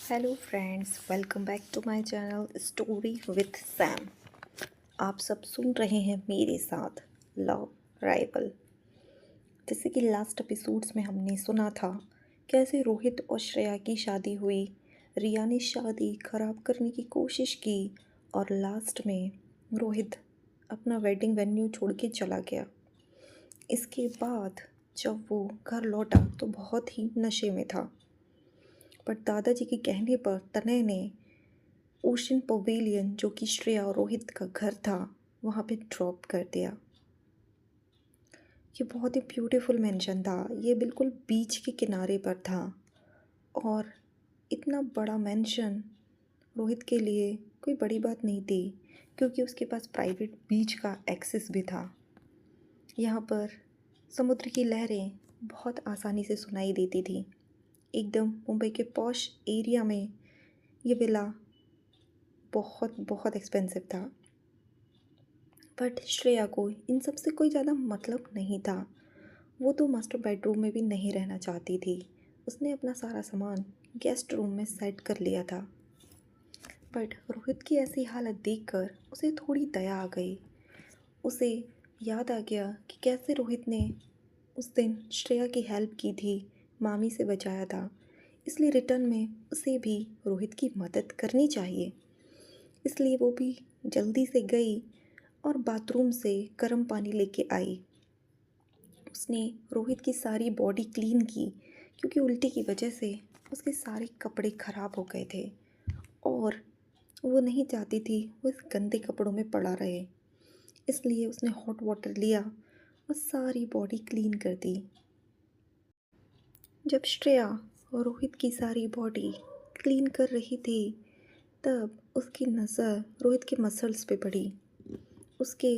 Hello friends, welcome back to my channel story with Sam. आप सब सुन रहे हैं मेरे साथ लव राइवल। जैसे कि लास्ट एपिसोड्स में हमने सुना था कैसे रोहित और श्रेया की शादी हुई, रिया ने शादी खराब करने की कोशिश की और लास्ट में रोहित अपना वेडिंग वेन्यू छोड़ के चला गया। इसके बाद जब वो घर लौटा तो बहुत ही नशे में था, पर दादाजी के कहने पर तनय ने ओशन पवेलियन, जो कि श्रेया और रोहित का घर था, वहाँ पे ड्रॉप कर दिया। ये बहुत ही ब्यूटीफुल मेंशन था। ये बिल्कुल बीच के किनारे पर था और इतना बड़ा मेंशन रोहित के लिए कोई बड़ी बात नहीं थी, क्योंकि उसके पास प्राइवेट बीच का एक्सेस भी था। यहाँ पर समुद्र की लहरें बहुत आसानी से सुनाई देती थी। एकदम मुंबई के पॉश एरिया में ये विला बहुत बहुत एक्सपेंसिव था। बट श्रेया को इन सब से कोई ज़्यादा मतलब नहीं था। वो तो मास्टर बेडरूम में भी नहीं रहना चाहती थी। उसने अपना सारा सामान गेस्ट रूम में सेट कर लिया था। बट रोहित की ऐसी हालत देखकर उसे थोड़ी दया आ गई। उसे याद आ गया कि कैसे रोहित ने उस दिन श्रेया की हेल्प की थी, मामी से बचाया था। इसलिए रिटर्न में उसे भी रोहित की मदद करनी चाहिए। इसलिए वो भी जल्दी से गई और बाथरूम से गर्म पानी लेके आई। उसने रोहित की सारी बॉडी क्लीन की, क्योंकि उल्टी की वजह से उसके सारे कपड़े ख़राब हो गए थे और वो नहीं चाहती थी वो इस गंदे कपड़ों में पड़ा रहे। इसलिए उसने हॉट वाटर लिया और सारी बॉडी क्लीन कर दी। जब श्रेया रोहित की सारी बॉडी क्लीन कर रही थी तब उसकी नज़र रोहित के मसल्स पे पड़ी। उसके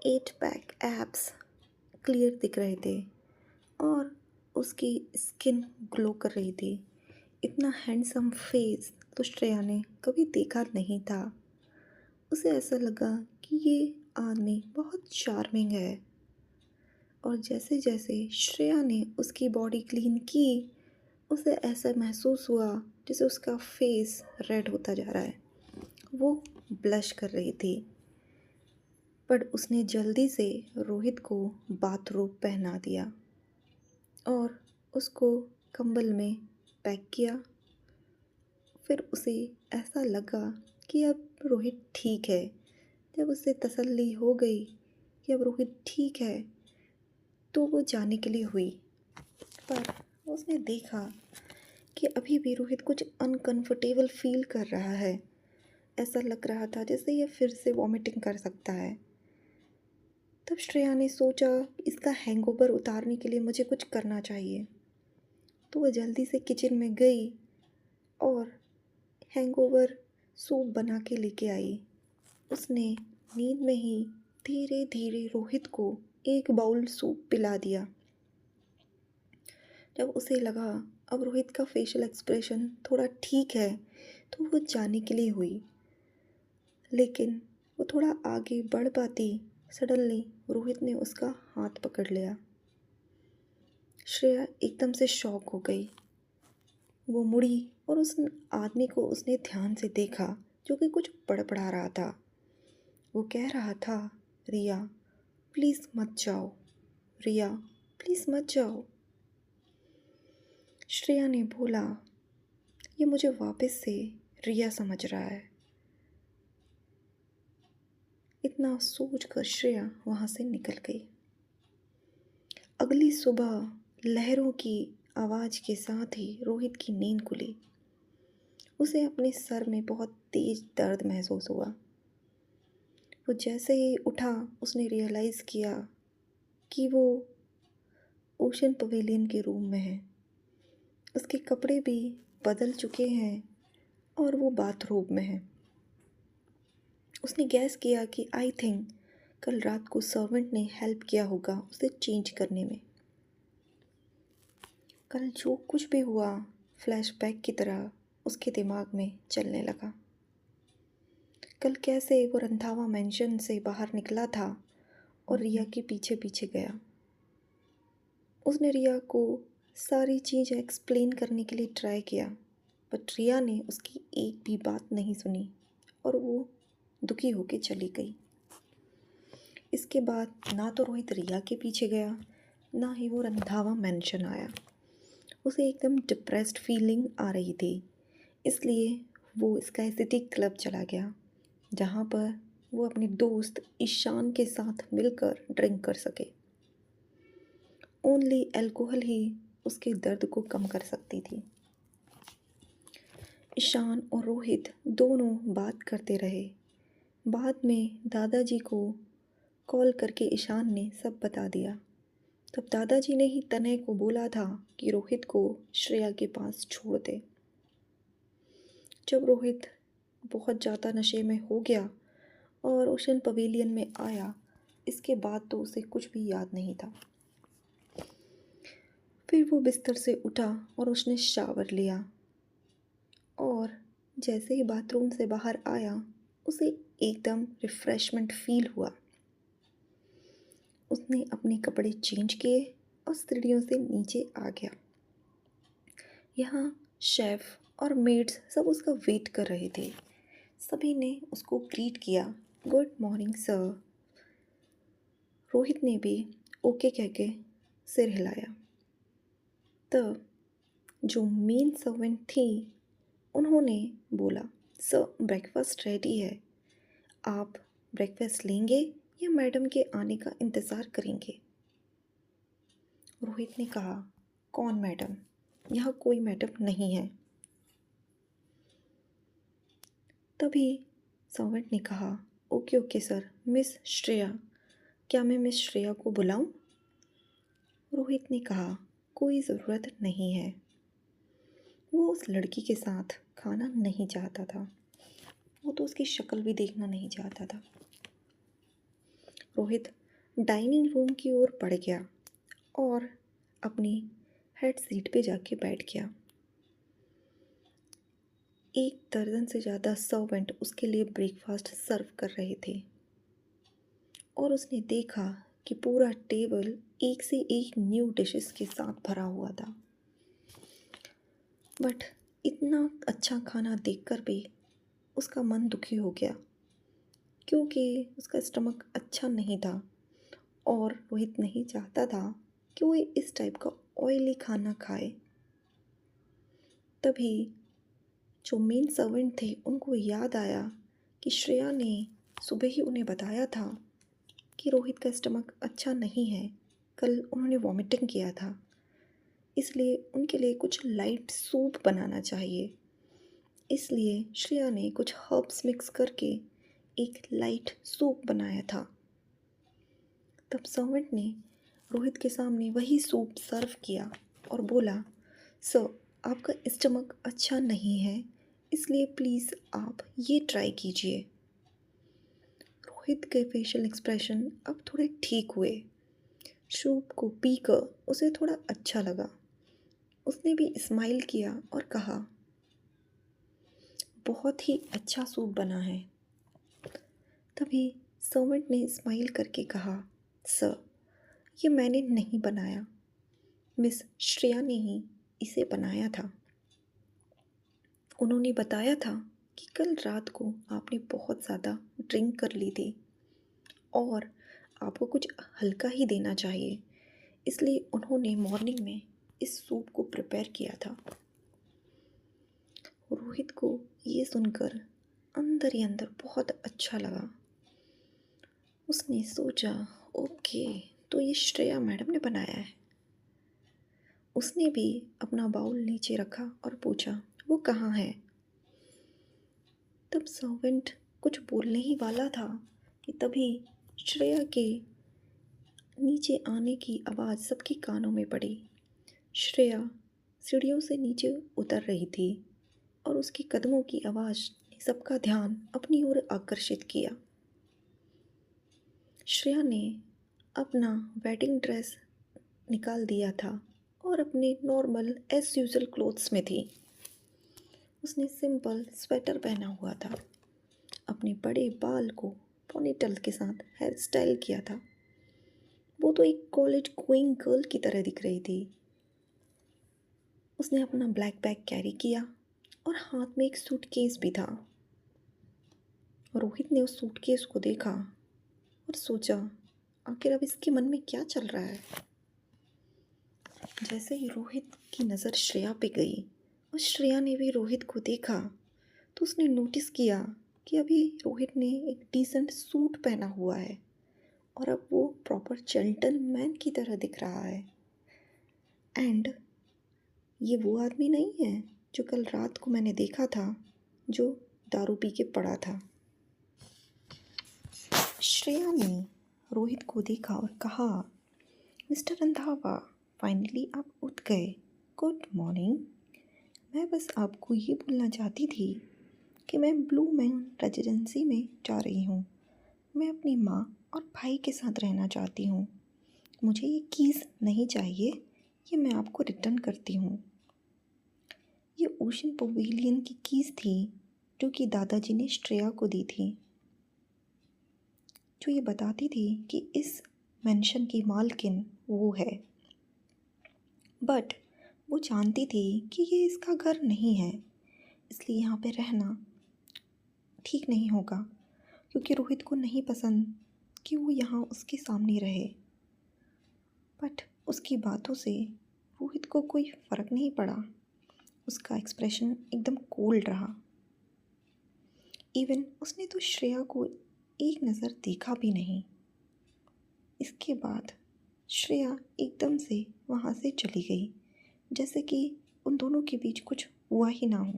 8 पैक एब्स क्लियर दिख रहे थे और उसकी स्किन ग्लो कर रही थी। इतना हैंडसम फेस तो श्रेया ने कभी देखा नहीं था। उसे ऐसा लगा कि ये आदमी बहुत चार्मिंग है। और जैसे जैसे श्रेया ने उसकी बॉडी क्लीन की, उसे ऐसा महसूस हुआ जैसे उसका फेस रेड होता जा रहा है। वो ब्लश कर रही थी। पर उसने जल्दी से रोहित को बाथरोब पहना दिया और उसको कंबल में पैक किया। फिर उसे ऐसा लगा कि अब रोहित ठीक है। जब उसे तसल्ली हो गई कि अब रोहित ठीक है तो वो जाने के लिए हुई। पर उसने देखा कि अभी भी रोहित कुछ अनकंफर्टेबल फील कर रहा है। ऐसा लग रहा था जैसे ये फिर से वॉमिटिंग कर सकता है। तब श्रेया ने सोचा इसका हैंगओवर उतारने के लिए मुझे कुछ करना चाहिए। तो वह जल्दी से किचन में गई और हैंगओवर सूप बना के लेके आई। उसने नींद में ही धीरे धीरे रोहित को एक बाउल सूप पिला दिया। जब उसे लगा अब रोहित का फेशियल एक्सप्रेशन थोड़ा ठीक है तो वो जाने के लिए हुई। लेकिन वो थोड़ा आगे बढ़ पाती, सडनली रोहित ने उसका हाथ पकड़ लिया। श्रेया एकदम से शॉक हो गई। वो मुड़ी और उस आदमी को उसने ध्यान से देखा, जो कि कुछ बड़बड़ा रहा था। वो कह रहा था, रिया प्लीज़ मत जाओ, रिया प्लीज़ मत जाओ। श्रेया ने बोला, ये मुझे वापस से रिया समझ रहा है। इतना सोचकर श्रेया वहाँ से निकल गई। अगली सुबह लहरों की आवाज़ के साथ ही रोहित की नींद खुली। उसे अपने सर में बहुत तेज दर्द महसूस हुआ। वो जैसे ही उठा उसने रियलाइज़ किया कि वो ओशन पवेलियन के रूम में है। उसके कपड़े भी बदल चुके हैं और वो बाथरूम में है। उसने गैस किया कि आई थिंक कल रात को सर्वेंट ने हेल्प किया होगा उसे चेंज करने में। कल जो कुछ भी हुआ फ्लैशबैक की तरह उसके दिमाग में चलने लगा। कल कैसे वो रंधावा मेंशन से बाहर निकला था और रिया के पीछे पीछे गया। उसने रिया को सारी चीज़ एक्सप्लेन करने के लिए ट्राई किया, बट रिया ने उसकी एक भी बात नहीं सुनी और वो दुखी होके चली गई। इसके बाद ना तो रोहित रिया के पीछे गया, ना ही वो रंधावा मेंशन आया। उसे एकदम डिप्रेस्ड फीलिंग आ रही थी, इसलिए वो स्काई सिटी क्लब चला गया, जहाँ पर वो अपने दोस्त ईशान के साथ मिलकर ड्रिंक कर सके। ओनली अल्कोहल ही उसके दर्द को कम कर सकती थी। ईशान और रोहित दोनों बात करते रहे। बाद में दादाजी को कॉल करके ईशान ने सब बता दिया। तब दादाजी ने ही तनय को बोला था कि रोहित को श्रेया के पास छोड़ दे। जब रोहित बहुत ज़्यादा नशे में हो गया और ओशन पवेलियन में आया, इसके बाद तो उसे कुछ भी याद नहीं था। फिर वो बिस्तर से उठा और उसने शावर लिया और जैसे ही बाथरूम से बाहर आया, उसे एकदम रिफ़्रेशमेंट फील हुआ। उसने अपने कपड़े चेंज किए और सीढ़ियों से नीचे आ गया। यहाँ शेफ़ और मेड्स सब उसका वेट कर रहे थे। सभी ने उसको ग्रीट किया, गुड मॉर्निंग सर। रोहित ने भी ओके कह के सिर हिलाया। तब जो मेन सर्वेंट थी, उन्होंने बोला, सर ब्रेकफास्ट रेडी है, आप ब्रेकफास्ट लेंगे या मैडम के आने का इंतज़ार करेंगे? रोहित ने कहा, कौन मैडम? यहाँ कोई मैडम नहीं है। तभी सर्वेंट ने कहा, okay okay sir, miss Shreya, क्या मैं मिस श्रेया को बुलाऊं? रोहित ने कहा, कोई ज़रूरत नहीं है। वो उस लड़की के साथ खाना नहीं चाहता था, वो तो उसकी शक्ल भी देखना नहीं चाहता था। रोहित डाइनिंग रूम की ओर बढ़ गया और अपनी हेड सीट पे जाके बैठ गया। एक दर्जन से ज़्यादा सर्वेंट उसके लिए ब्रेकफास्ट सर्व कर रहे थे और उसने देखा कि पूरा टेबल एक से एक न्यू डिशेस के साथ भरा हुआ था। बट इतना अच्छा खाना देखकर भी उसका मन दुखी हो गया, क्योंकि उसका स्टमक अच्छा नहीं था और रोहित नहीं चाहता था कि वो इस टाइप का ऑयली खाना खाए। तभी जो मेन सर्वेंट थे, उनको याद आया कि श्रेया ने सुबह ही उन्हें बताया था कि रोहित का स्टमक अच्छा नहीं है, कल उन्होंने वॉमिटिंग किया था, इसलिए उनके लिए कुछ लाइट सूप बनाना चाहिए। इसलिए श्रेया ने कुछ हर्ब्स मिक्स करके एक लाइट सूप बनाया था। तब सर्वेंट ने रोहित के सामने वही सूप सर्व किया और बोला, सर आपका स्टमक अच्छा नहीं है, इसलिए प्लीज़ आप ये ट्राई कीजिए। रोहित के फेशियल एक्सप्रेशन अब थोड़े ठीक हुए। सूप को पीकर उसे थोड़ा अच्छा लगा। उसने भी स्माइल किया और कहा, बहुत ही अच्छा सूप बना है। तभी सर्वेंट ने स्माइल करके कहा, सर ये मैंने नहीं बनाया, मिस श्रेया ने ही इसे बनाया था। उन्होंने बताया था कि कल रात को आपने बहुत ज़्यादा ड्रिंक कर ली थी और आपको कुछ हल्का ही देना चाहिए, इसलिए उन्होंने मॉर्निंग में इस सूप को प्रिपेयर किया था। रोहित को ये सुनकर अंदर ही अंदर बहुत अच्छा लगा। उसने सोचा, ओके तो ये श्रेया मैडम ने बनाया है। उसने भी अपना बाउल नीचे रखा और पूछा, वो कहाँ है? तब सर्वेंट कुछ बोलने ही वाला था कि तभी श्रेया के नीचे आने की आवाज़ सबके कानों में पड़ी। श्रेया सीढ़ियों से नीचे उतर रही थी और उसके कदमों की आवाज़ ने सबका ध्यान अपनी ओर आकर्षित किया। श्रेया ने अपना वेडिंग ड्रेस निकाल दिया था और अपने नॉर्मल एज यूजुअल क्लोथ्स में थी। उसने सिंपल स्वेटर पहना हुआ था, अपने बड़े बाल को पोनीटेल के साथ हेयर स्टाइल किया था। वो तो एक कॉलेज गोइंग गर्ल की तरह दिख रही थी। उसने अपना ब्लैक बैग कैरी किया और हाथ में एक सूटकेस भी था। रोहित ने उस सूटकेस को देखा और सोचा, आखिर अब इसके मन में क्या चल रहा है। जैसे ही रोहित की नज़र श्रेया पे गई और श्रेया ने भी रोहित को देखा, तो उसने नोटिस किया कि अभी रोहित ने एक डिसेंट सूट पहना हुआ है और अब वो प्रॉपर जेंटलमैन की तरह दिख रहा है। एंड ये वो आदमी नहीं है जो कल रात को मैंने देखा था, जो दारू पी के पड़ा था। श्रेया ने रोहित को देखा और कहा, मिस्टर रंधावा, फाइनली आप उठ गए। Good morning. मैं बस आपको ये बोलना चाहती थी कि मैं ब्लू मैन रेजिडेंसी में जा रही हूँ। मैं अपनी माँ और भाई के साथ रहना चाहती हूँ। मुझे ये कीज़ नहीं चाहिए, ये मैं आपको रिटर्न करती हूँ। ये ओशन पवेलियन की कीज़ थी जो कि दादाजी ने श्रेया को दी थी, जो ये बताती थी कि इस मेंशन की मालकिन वो है। बट वो जानती थी कि ये इसका घर नहीं है, इसलिए यहाँ पे रहना ठीक नहीं होगा, क्योंकि रोहित को नहीं पसंद कि वो यहाँ उसके सामने रहे। बट उसकी बातों से रोहित को कोई फ़र्क नहीं पड़ा। उसका एक्सप्रेशन एकदम कोल्ड रहा। इवन उसने तो श्रेया को एक नज़र देखा भी नहीं। इसके बाद श्रेया एकदम से वहाँ से चली गई, जैसे कि उन दोनों के बीच कुछ हुआ ही ना हो।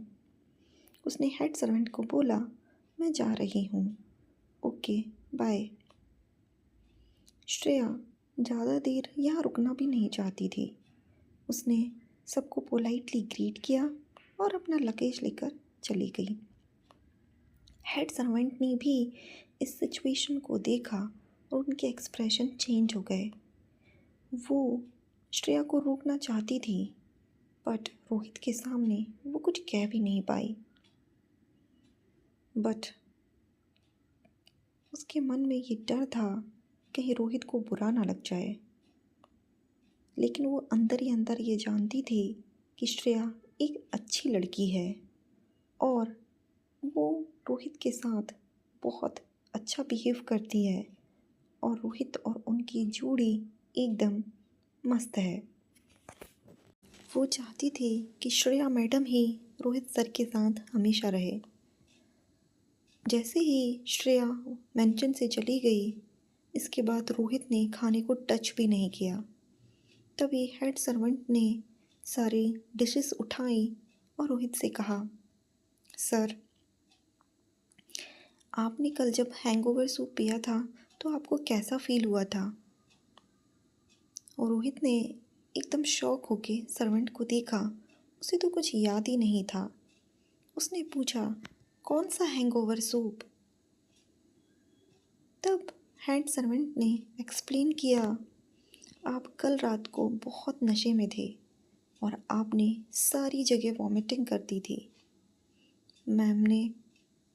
उसने हेड सर्वेंट को बोला, मैं जा रही हूँ, ओके बाय। श्रेया ज़्यादा देर यहाँ रुकना भी नहीं चाहती थी। उसने सबको पोलाइटली ग्रीट किया और अपना लगेज लेकर चली गई। हेड सर्वेंट ने भी इस सिचुएशन को देखा और उनके एक्सप्रेशन चेंज हो गए। वो श्रेया को रोकना चाहती थी, बट रोहित के सामने वो कुछ कह भी नहीं पाई। बट उसके मन में ये डर था कहीं रोहित को बुरा ना लग जाए। लेकिन वो अंदर ही अंदर ये जानती थी कि श्रेया एक अच्छी लड़की है और वो रोहित के साथ बहुत अच्छा बिहेव करती है और रोहित और उनकी जोड़ी एकदम मस्त है। वो चाहती थी कि श्रेया मैडम ही रोहित सर के साथ हमेशा रहे। जैसे ही श्रेया मेंशन से चली गई, इसके बाद रोहित ने खाने को टच भी नहीं किया। तभी हेड सर्वेंट ने सारी डिशेस उठाई और रोहित से कहा, सर, आपने कल जब हैंगओवर सूप पिया था तो आपको कैसा फील हुआ था? और रोहित ने एकदम शॉक होके सर्वेंट को देखा। उसे तो कुछ याद ही नहीं था। उसने पूछा, कौन सा हैंगओवर सूप? तब हेड सर्वेंट ने एक्सप्लेन किया, आप कल रात को बहुत नशे में थे और आपने सारी जगह वॉमिटिंग कर दी थी। मैम ने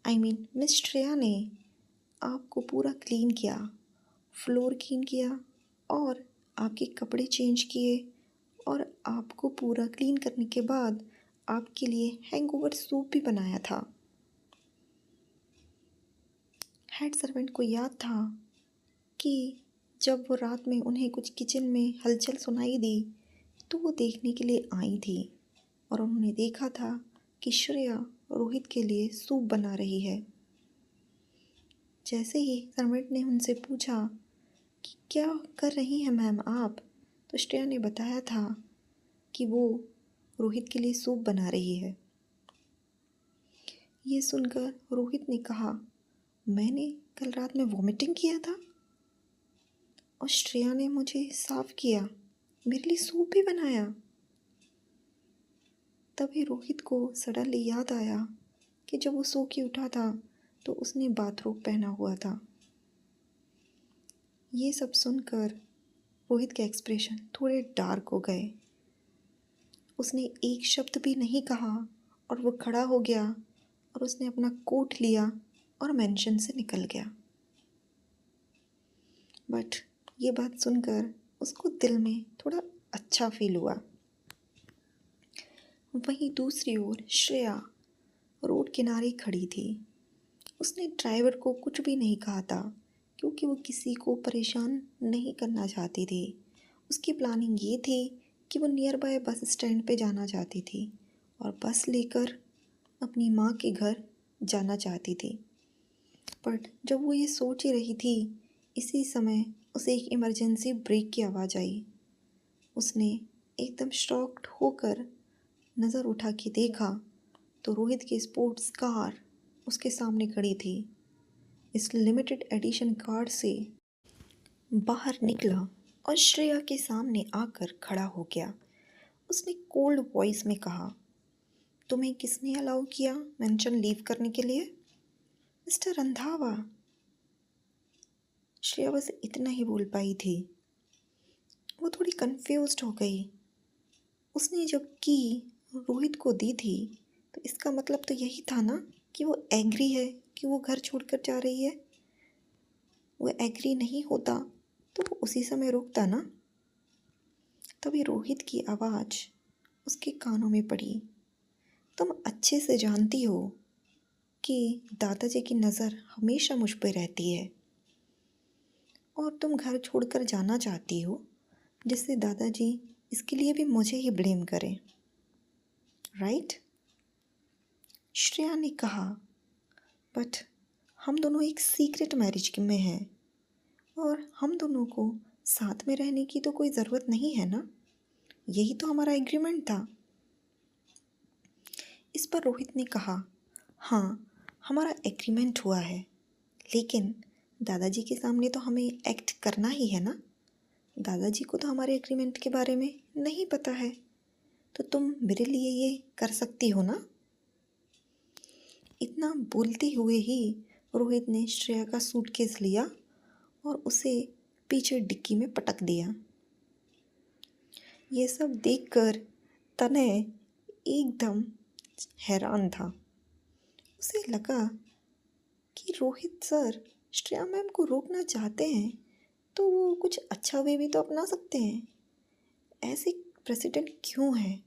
मिस श्रेया ने आपको पूरा क्लीन किया, फ्लोर क्लीन किया और आपके कपड़े चेंज किए और आपको पूरा क्लीन करने के बाद आपके लिए हैंगओवर सूप भी बनाया था। हेड सर्वेंट को याद था कि जब वो रात में उन्हें कुछ किचन में हलचल सुनाई दी तो वो देखने के लिए आई थी और उन्होंने देखा था कि श्रेया रोहित के लिए सूप बना रही है। जैसे ही सर्वेंट ने उनसे पूछा कि क्या कर रही हैं मैम आप, तो श्रेया ने बताया था कि वो रोहित के लिए सूप बना रही है। ये सुनकर रोहित ने कहा, मैंने कल रात में वॉमिटिंग किया था और श्रेया ने मुझे साफ किया, मेरे लिए सूप भी बनाया। तभी रोहित को सडनली याद आया कि जब वो सो के उठा था तो उसने बाथरोब पहना हुआ था। ये सब सुनकर रोहित के एक्सप्रेशन थोड़े डार्क हो गए। उसने एक शब्द भी नहीं कहा और वो खड़ा हो गया और उसने अपना कोट लिया और मेंशन से निकल गया। बट ये बात सुनकर उसको दिल में थोड़ा अच्छा फील हुआ। वहीं दूसरी ओर श्रेया रोड किनारे खड़ी थी। उसने ड्राइवर को कुछ भी नहीं कहा था क्योंकि वो किसी को परेशान नहीं करना चाहती थी। उसकी प्लानिंग ये थी कि वो नियर बाय बस स्टैंड पे जाना चाहती थी और बस लेकर अपनी माँ के घर जाना चाहती थी। बट जब वो ये सोच ही रही थी, इसी समय उसे एक इमरजेंसी ब्रेक की आवाज़ आई। उसने एकदम शॉक्ड होकर नज़र उठा के देखा तो रोहित की स्पोर्ट्स कार उसके सामने खड़ी थी। इस लिमिटेड एडिशन कार से बाहर निकला और श्रेया के सामने आकर खड़ा हो गया। उसने कोल्ड वॉइस में कहा, तुम्हें किसने अलाउ किया मेंशन लीव करने के लिए? मिस्टर रंधावा। श्रेया बस इतना ही बोल पाई थी। वो थोड़ी कंफ्यूज्ड हो गई। उसने जब की रोहित को दी थी तो इसका मतलब तो यही था ना कि वो एग्री है कि वो घर छोड़कर जा रही है। वो एग्री नहीं होता तो वो उसी समय रोकता ना। तभी रोहित की आवाज़ उसके कानों में पड़ी, तुम अच्छे से जानती हो कि दादाजी की नज़र हमेशा मुझ पर रहती है और तुम घर छोड़कर जाना चाहती हो जिससे दादाजी इसके लिए भी मुझे ही ब्लेम करें, राइट? श्रेया ने कहा, बट हम दोनों एक सीक्रेट मैरिज में हैं और हम दोनों को साथ में रहने की तो कोई ज़रूरत नहीं है ना। यही तो हमारा एग्रीमेंट था। इस पर रोहित ने कहा, हाँ हमारा एग्रीमेंट हुआ है, लेकिन दादाजी के सामने तो हमें एक्ट करना ही है ना। दादाजी को तो हमारे एग्रीमेंट के बारे में नहीं पता है, तो तुम मेरे लिए ये कर सकती हो ना। इतना बोलते हुए ही रोहित ने श्रेया का सूटकेस लिया और उसे पीछे डिक्की में पटक दिया। ये सब देखकर तनय एकदम हैरान था। उसे लगा कि रोहित सर श्रेया मैम को रोकना चाहते हैं तो वो कुछ अच्छा वे भी तो अपना सकते हैं। ऐसे प्रेसिडेंट क्यों है,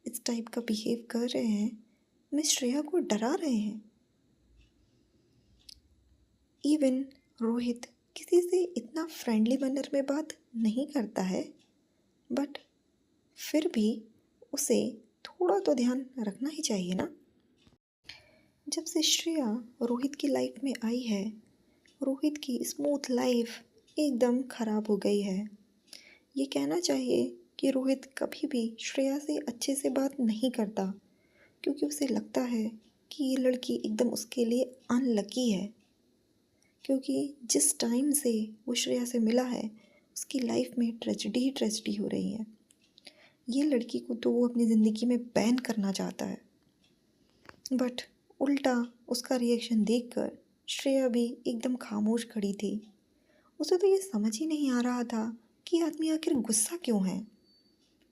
इस टाइप का बिहेव कर रहे हैं, मिस श्रेया को डरा रहे हैं। इवन रोहित किसी से इतना फ्रेंडली मैनर में बात नहीं करता है, बट फिर भी उसे थोड़ा तो ध्यान रखना ही चाहिए ना। जब से श्रेया रोहित की लाइफ में आई है, रोहित की स्मूथ लाइफ एकदम ख़राब हो गई है। ये कहना चाहिए कि रोहित कभी भी श्रेया से अच्छे से बात नहीं करता क्योंकि उसे लगता है कि ये लड़की एकदम उसके लिए अनलकी है, क्योंकि जिस टाइम से वो श्रेया से मिला है उसकी लाइफ में ट्रेजेडी ही ट्रेजेडी हो रही है। ये लड़की को तो वो अपनी ज़िंदगी में बैन करना चाहता है, बट उल्टा उसका रिएक्शन देखकर श्रेया भी एकदम खामोश खड़ी थी। उसे तो ये समझ ही नहीं आ रहा था कि आदमी आखिर गुस्सा क्यों है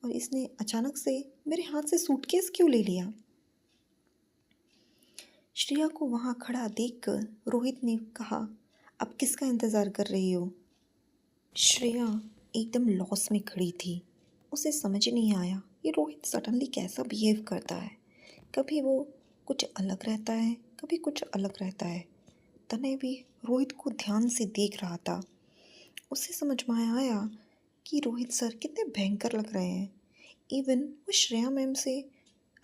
और इसने अचानक से मेरे हाथ से सूटकेस क्यों ले लिया। श्रेया को वहाँ खड़ा देखकर रोहित ने कहा, अब किसका इंतज़ार कर रही हो? श्रेया एकदम लॉस में खड़ी थी। उसे समझ नहीं आया ये रोहित सडनली कैसा बिहेव करता है। कभी वो कुछ अलग रहता है, कभी कुछ अलग रहता है। तनय भी रोहित को ध्यान से देख रहा था। उसे समझ में आया कि रोहित सर कितने भयंकर लग रहे हैं। इवन वो श्रेया मैम से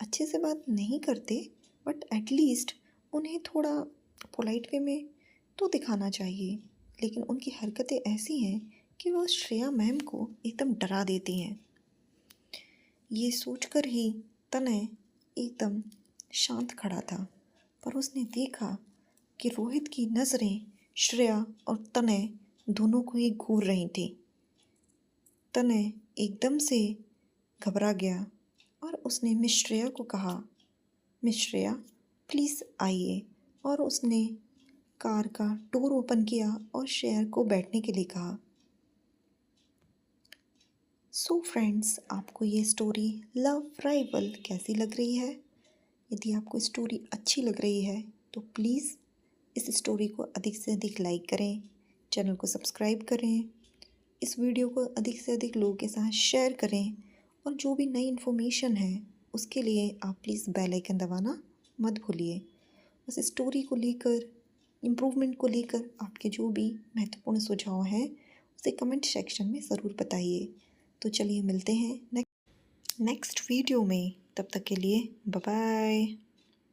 अच्छे से बात नहीं करते, बट एटलीस्ट उन्हें थोड़ा पोलाइट वे में तो दिखाना चाहिए, लेकिन उनकी हरकतें ऐसी हैं कि वो श्रेया मैम को एकदम डरा देती हैं। ये सोचकर ही तनय एकदम शांत खड़ा था, पर उसने देखा कि रोहित की नज़रें श्रेया और तनय दोनों को ही घूर रही थी। तनय एकदम से घबरा गया और उसने मिस श्रेया को कहा, मिस श्रेया प्लीज़ आइए, और उसने कार का डोर ओपन किया और श्रेया को बैठने के लिए कहा। सो फ्रेंड्स, आपको ये स्टोरी लव राइवल कैसी लग रही है? यदि आपको स्टोरी अच्छी लग रही है तो प्लीज़ इस स्टोरी को अधिक से अधिक लाइक करें, चैनल को सब्सक्राइब करें, इस वीडियो को अधिक से अधिक लोगों के साथ शेयर करें, और जो भी नई इन्फॉर्मेशन है उसके लिए आप प्लीज़ बेल आइकन दबाना मत भूलिए। बस स्टोरी को लेकर, इम्प्रूवमेंट को लेकर आपके जो भी महत्वपूर्ण सुझाव हैं उसे कमेंट सेक्शन में ज़रूर बताइए। तो चलिए मिलते हैं नेक्स्ट वीडियो में, तब तक के लिए बाय बाय।